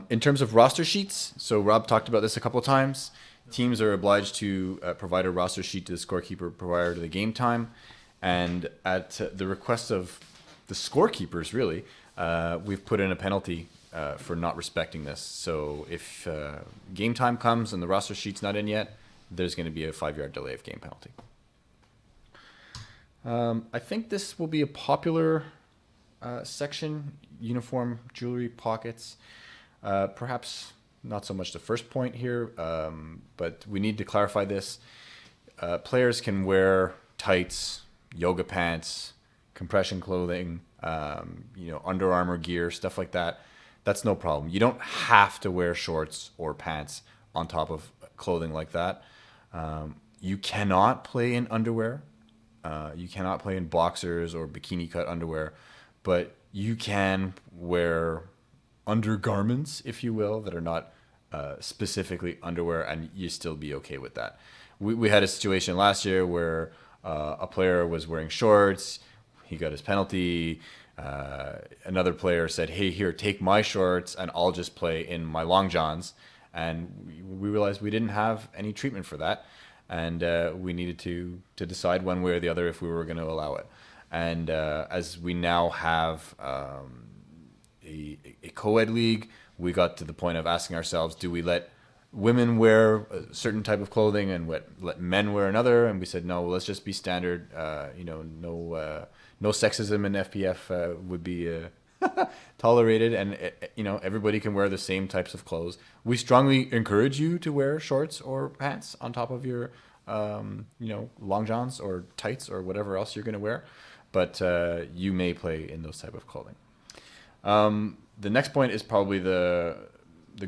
In terms of roster sheets, so Rob talked about this a couple of times. Teams are obliged to provide a roster sheet to the scorekeeper prior to the game time. And at the request of the scorekeepers, really, we've put in a penalty for not respecting this. So if game time comes and the roster sheet's not in yet, there's going to be a 5-yard delay of game penalty. I think this will be a popular section, uniform jewelry pockets. Perhaps not so much the first point here, but we need to clarify this. Players can wear tights, yoga pants, compression clothing, Under Armour gear, stuff like that. That's no problem. You don't have to wear shorts or pants on top of clothing like that. You cannot play in underwear. You cannot play in boxers or bikini cut underwear, but you can wear undergarments, if you will, that are not specifically underwear, and you still be okay with that. We had a situation last year where a player was wearing shorts. He got his penalty. Another player said, hey, here, take my shorts and I'll just play in my long johns. And we realized we didn't have any treatment for that, and we needed to decide one way or the other if we were going to allow it. And as we now have a co-ed league, we got to the point of asking ourselves, do we let women wear a certain type of clothing and let men wear another? And we said, no, let's just be standard. No sexism in FPF would be tolerated, and everybody can wear the same types of clothes. We strongly encourage you to wear shorts or pants on top of your long johns or tights or whatever else you're going to wear, but you may play in those type of clothing. The next point is probably the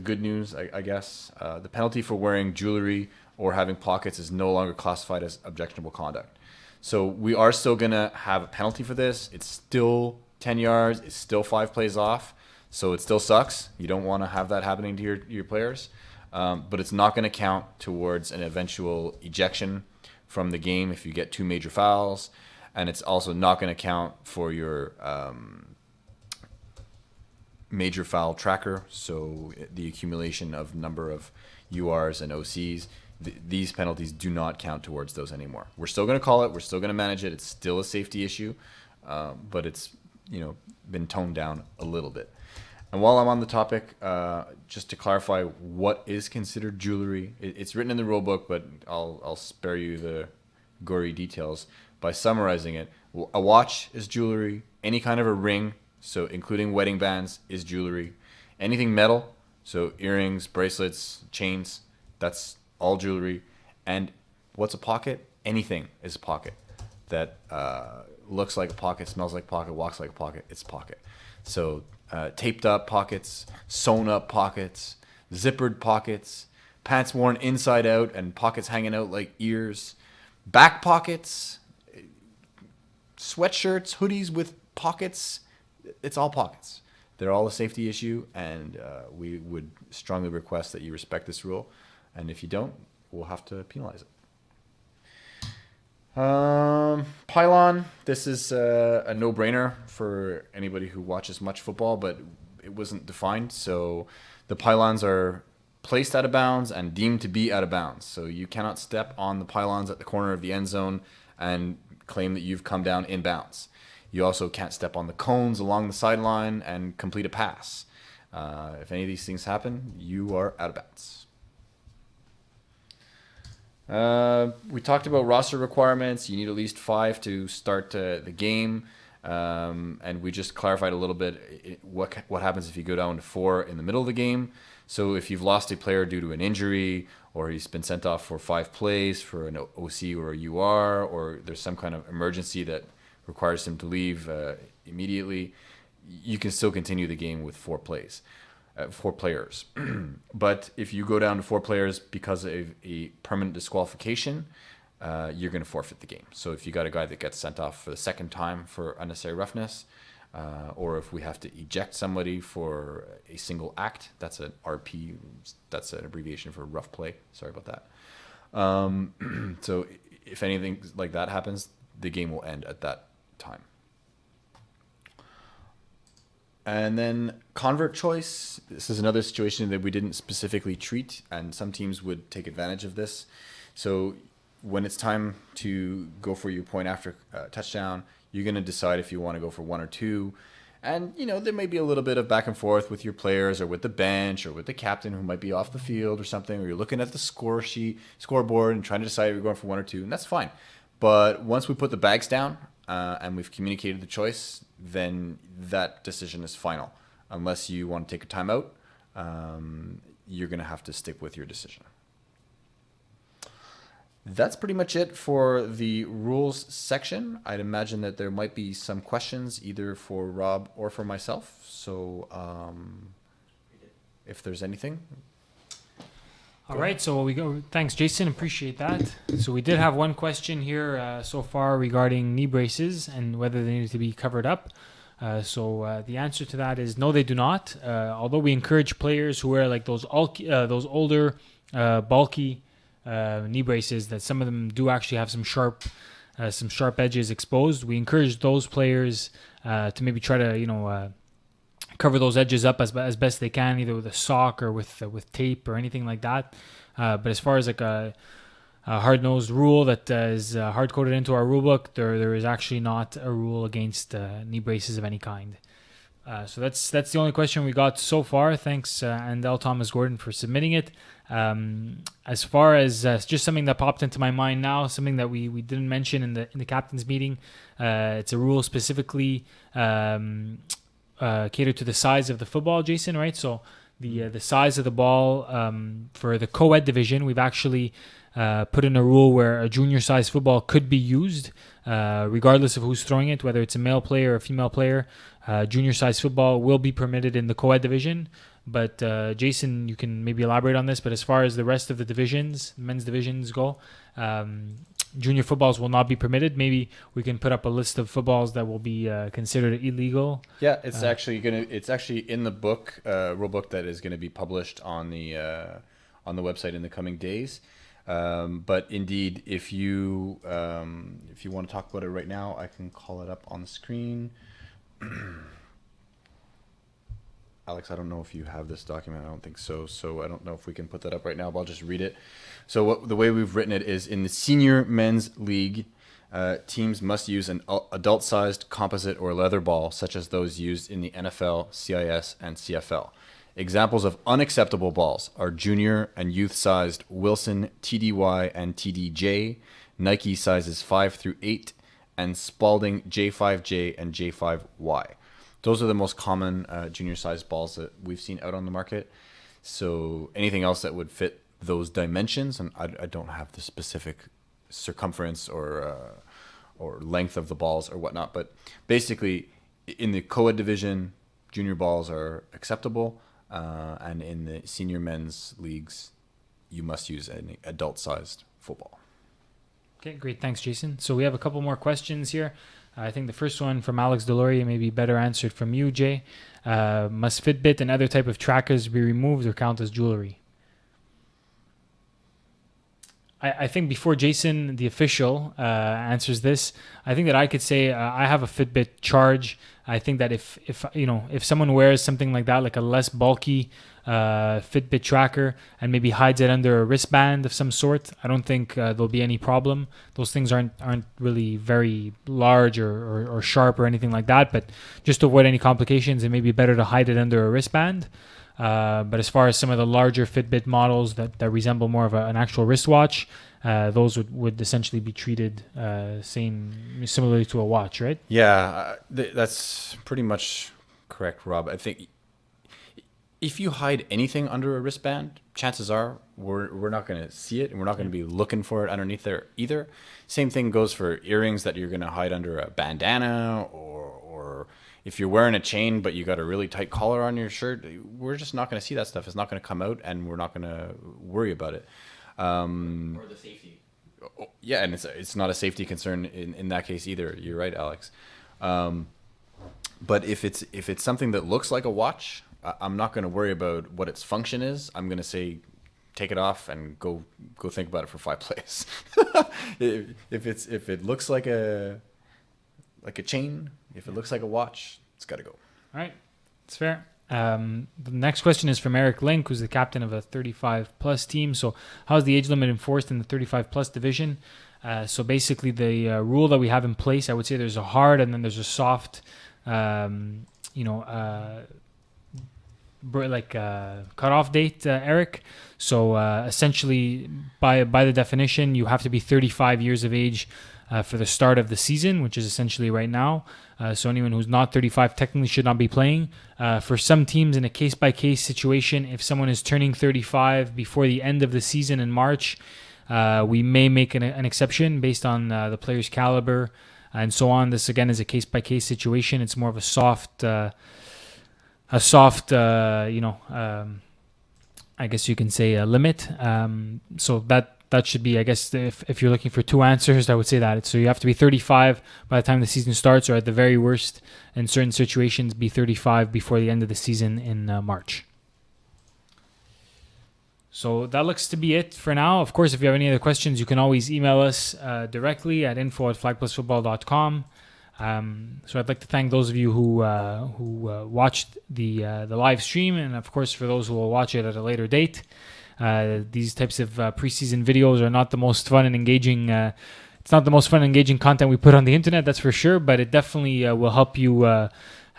good news, I guess. The penalty for wearing jewelry or having pockets is no longer classified as objectionable conduct. So we are still going to have a penalty for this. It's still 10 yards. It's still 5 plays off. So it still sucks. You don't want to have that happening to your players. But it's not going to count towards an eventual ejection from the game if you get 2 major fouls. And it's also not going to count for your major foul tracker. So the accumulation of number of URs and OCs. These penalties do not count towards those anymore. We're still going to call it. We're still going to manage it. It's still a safety issue, but it's been toned down a little bit. And while I'm on the topic, just to clarify what is considered jewelry, it's written in the rule book, but I'll spare you the gory details by summarizing it. A watch is jewelry. Any kind of a ring, so including wedding bands, is jewelry. Anything metal, so earrings, bracelets, chains, that's all jewelry. And what's a pocket? Anything is a pocket that looks like a pocket, smells like a pocket, walks like a pocket. It's a pocket. So taped up pockets, sewn up pockets, zippered pockets, pants worn inside out and pockets hanging out like ears, back pockets, sweatshirts, hoodies with pockets. It's all pockets. They're all a safety issue, and we would strongly request that you respect this rule. And if you don't, we'll have to penalize it. Pylon, this is a no-brainer for anybody who watches much football, but it wasn't defined. So the pylons are placed out of bounds and deemed to be out of bounds. So you cannot step on the pylons at the corner of the end zone and claim that you've come down in bounds. You also can't step on the cones along the sideline and complete a pass. If any of these things happen, you are out of bounds. We talked about roster requirements. You need at least 5 to start the game, and we just clarified a little bit what happens if you go down to 4 in the middle of the game. So if you've lost a player due to an injury, or he's been sent off for 5 plays for an OC or a UR, or there's some kind of emergency that requires him to leave immediately, you can still continue the game with 4 plays. 4 players. But if you go down to 4 players because of a permanent disqualification, you're going to forfeit the game. So if you got a guy that gets sent off for the second time for unnecessary roughness, or if we have to eject somebody for a single act, that's an RP, that's an abbreviation for rough play. Sorry about that. So if anything like that happens, the game will end at that time. And then convert choice. This is another situation that we didn't specifically treat, and some teams would take advantage of this. So when it's time to go for your point after touchdown, you're going to decide if you want to go for 1 or 2. And, there may be a little bit of back and forth with your players or with the bench or with the captain who might be off the field or something, or you're looking at the scoreboard and trying to decide if you're going for 1 or 2, and that's fine. But once we put the bags down and we've communicated the choice, then that decision is final. Unless you want to take a timeout, you're going to have to stick with your decision. That's pretty much it for the rules section. I'd imagine that there might be some questions either for Rob or for myself. So if there's anything. All right, so we go. Thanks, Jason. Appreciate that. So we did have one question here so far regarding knee braces and whether they need to be covered up. So the answer to that is no, they do not. Although we encourage players who wear like those older, bulky knee braces, that some of them do actually have some sharp edges exposed. We encourage those players to maybe try to cover those edges up as best they can, either with a sock or with tape or anything like that. But as far as like a hard-nosed rule that is hard-coded into our rule book, there is actually not a rule against knee braces of any kind. So that's the only question we got so far. Thanks, Andel Thomas Gordon, for submitting it. As far as just something that popped into my mind now, something that we didn't mention in the captain's meeting, it's a rule specifically catered to the size of the football, Jason, right? So the size of the ball for the co-ed division, we've actually put in a rule where a junior size football could be used regardless of who's throwing it, whether it's a male player or a female player. Junior size football will be permitted in the co-ed division. But Jason, you can maybe elaborate on this, but as far as the rest of the divisions, men's divisions go, junior footballs will not be permitted. Maybe we can put up a list of footballs that will be considered illegal. Yeah, it's actually in the book, rule book that is going to be published on the website in the coming days. But indeed, if you want to talk about it right now, I can call it up on the screen. Alex, I don't know if you have this document. I don't think so. So I don't know if we can put that up right now, but I'll just read it. So the way we've written it is, in the senior men's league, teams must use an adult-sized composite or leather ball, such as those used in the NFL, CIS, and CFL. Examples of unacceptable balls are junior and youth-sized Wilson, TDY, and TDJ, Nike sizes 5 through 8, and Spalding J5J and J5Y. Those are the most common junior-sized balls that we've seen out on the market. So anything else that would fit those dimensions, and I don't have the specific circumference or length of the balls or whatnot, but basically in the co-ed division, junior balls are acceptable, and in the senior men's leagues, you must use an adult-sized football. Okay, great. Thanks, Jason. So we have a couple more questions here. I think the first one from Alex Deloria may be better answered from you, Jay. Must Fitbit and other type of trackers be removed or count as jewelry? I think before Jason, the official, answers this, I think that I could say I have a Fitbit Charge. I think that if someone wears something like that, like a less bulky Fitbit tracker, and maybe hides it under a wristband of some sort, I don't think there'll be any problem. Those things aren't really very large or sharp or anything like that, but just to avoid any complications, it may be better to hide it under a wristband. But as far as some of the larger Fitbit models that resemble more of an actual wristwatch, those would essentially be treated similarly to a watch, right? Yeah, that's pretty much correct, Rob. I think if you hide anything under a wristband, chances are we're not going to see it, and we're not going to be looking for it underneath there either. Same thing goes for earrings that you're going to hide under a bandana, or if you're wearing a chain but you got a really tight collar on your shirt, we're just not going to see that stuff. It's not going to come out, and we're not going to worry about it. Or the safety. Yeah, and it's not a safety concern in that case either. You're right, Alex. But if it's something that looks like a watch, I'm not going to worry about what its function is. I'm going to say, take it off and go think about it for 5 plays. If it looks like a chain, if it looks like a watch, it's got to go. All right, it's fair. The next question is from Eric Link, who's the captain of a 35-plus team. So how is the age limit enforced in the 35-plus division? So basically the rule that we have in place, I would say there's a hard and then there's a soft, cutoff date, Eric. So essentially, by the definition, you have to be 35 years of age for the start of the season, which is essentially right now. So anyone who's not 35 technically should not be playing. For some teams, in a case-by-case situation, if someone is turning 35 before the end of the season in March, we may make an exception based on the player's caliber and so on. This, again, is a case-by-case situation. It's more of a soft, I guess you can say a limit. So that should be, I guess, if you're looking for 2 answers, I would say that. So you have to be 35 by the time the season starts, or at the very worst, in certain situations, be 35 before the end of the season in March. So that looks to be it for now. Of course, if you have any other questions, you can always email us directly at info@flagplusfootball.com. So I'd like to thank those of you who watched the live stream, and of course for those who will watch it at a later date. These types of preseason videos are not the most fun and engaging. It's not the most fun and engaging content we put on the internet, that's for sure. But it definitely will help you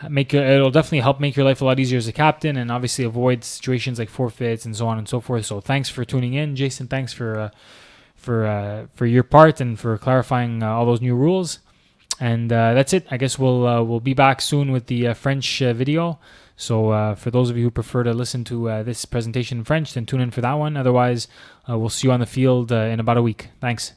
it'll definitely help make your life a lot easier as a captain, and obviously avoid situations like forfeits and so on and so forth. So thanks for tuning in, Jason. Thanks for your part and for clarifying all those new rules. And that's it. I guess we'll be back soon with the French video. So for those of you who prefer to listen to this presentation in French, then tune in for that one. Otherwise, we'll see you on the field in about a week. Thanks.